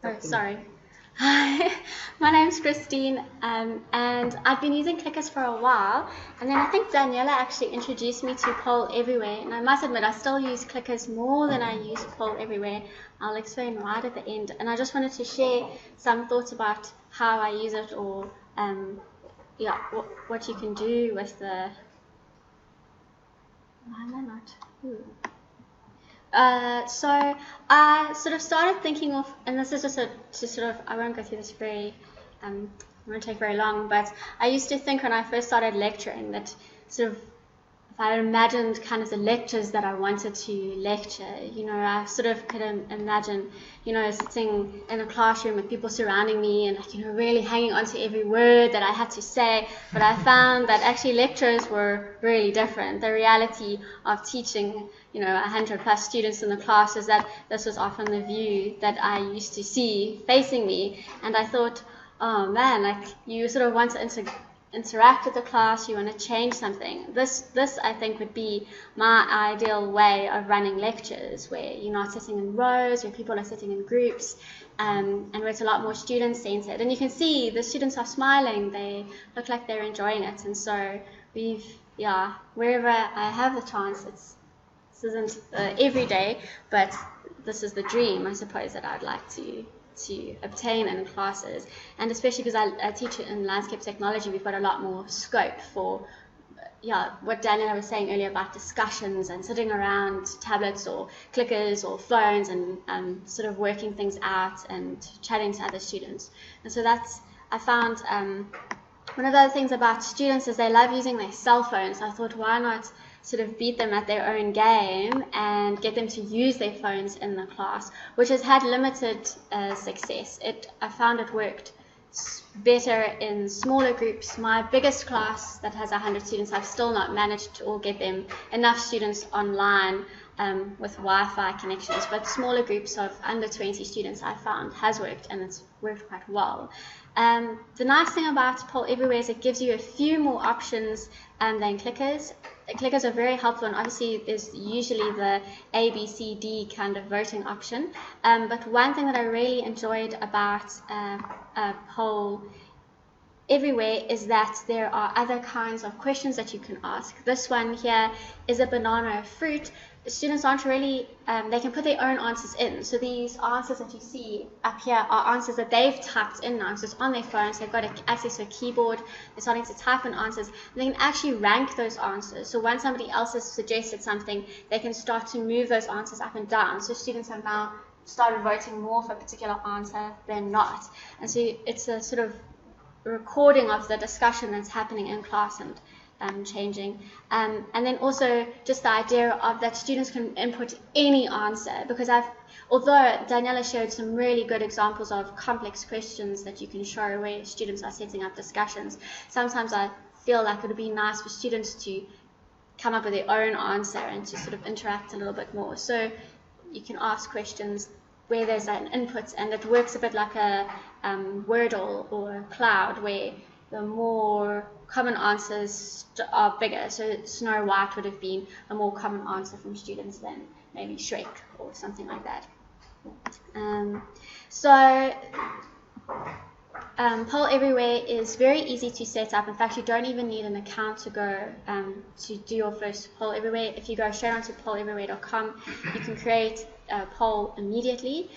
Oh, sorry. Hi, my name's Christine, and I've been using clickers for a while, and then I think Daniela actually introduced me to Polleverywhere, and I must admit I still use clickers more than I use Polleverywhere. I'll explain right at the end, and I just wanted to share some thoughts about how I use it, or yeah, what you can do with the. Why am I not? Ooh. So I sort of started thinking of, and this is just to sort of, I won't go through this very, it won't take very long, but I used to think when I first started lecturing that sort of, if I imagined kind of the lectures that I wanted to lecture, I sort of could imagine, sitting in a classroom with people surrounding me and, really hanging on to every word that I had to say. But I found that actually lectures were really different. The reality of teaching, 100+ students in the class is that this was often the view that I used to see facing me. And I thought, oh man, you sort of want to interact with the class, you want to change something. This I think would be my ideal way of running lectures, where you're not sitting in rows, where people are sitting in groups, and where it's a lot more student-centered. And you can see the students are smiling, they look like they're enjoying it. And so wherever I have the chance, this isn't every day, but this is the dream, I suppose, that I'd like to obtain in classes. And especially because I teach in landscape technology, we've got a lot more scope for what Daniela was saying earlier about discussions and sitting around tablets or clickers or phones and sort of working things out and chatting to other students. And so I found one of the other things about students is they love using their cell phones. I thought, why not sort of beat them at their own game and get them to use their phones in the class, which has had limited success. I found it worked better in smaller groups. My biggest class that has 100 students, I've still not managed to get them enough students online with Wi-Fi connections, but smaller groups of under 20 students I found has worked, and it's worked quite well. The nice thing about Polleverywhere is it gives you a few more options than clickers. Clickers are very helpful, and obviously there's usually the A, B, C, D kind of voting option. But one thing that I really enjoyed about Polleverywhere is that there are other kinds of questions that you can ask. This one here, is a banana a fruit? Students aren't really, they can put their own answers in. So these answers that you see up here are answers that they've typed in now. So it's on their phones, they've got access to a keyboard, they're starting to type in answers. And they can actually rank those answers. So when somebody else has suggested something, they can start to move those answers up and down. So students have now started voting more for a particular answer than not. And so it's a sort of recording of the discussion that's happening in class and changing. And then also just the idea of that students can input any answer, because although Daniela showed some really good examples of complex questions that you can show where students are setting up discussions, sometimes I feel like it would be nice for students to come up with their own answer and to sort of interact a little bit more. So you can ask questions where there's an input, and it works a bit like a Wordle or a Cloud, where the more common answers are bigger. So Snow White would have been a more common answer from students than maybe Shrek or something like that. Polleverywhere is very easy to set up. In fact, you don't even need an account to go to do your first Polleverywhere. If you go straight onto polleverywhere.com, you can create a poll immediately.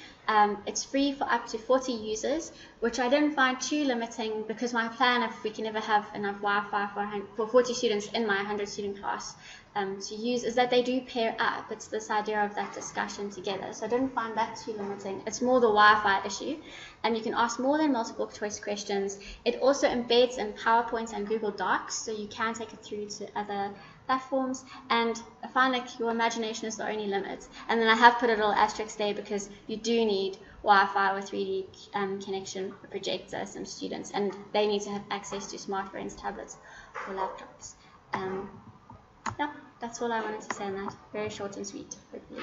It's free for up to 40 users, which I didn't find too limiting, because my plan, if we can ever have enough Wi-Fi for 40 students in my 100-student class to use, is that they do pair up. It's this idea of that discussion together. So I didn't find that too limiting. It's more the Wi-Fi issue. And you can ask more than multiple choice questions. It also embeds in PowerPoint and Google Docs, so you can take it through to other platforms. And I find like your imagination is the only limit. And then I have put a little asterisk there, because you do need Wi-Fi with 3D connection for projectors and students, and they need to have access to smartphones, tablets, or laptops. Yeah, that's all I wanted to say on that. Very short and sweet, hopefully.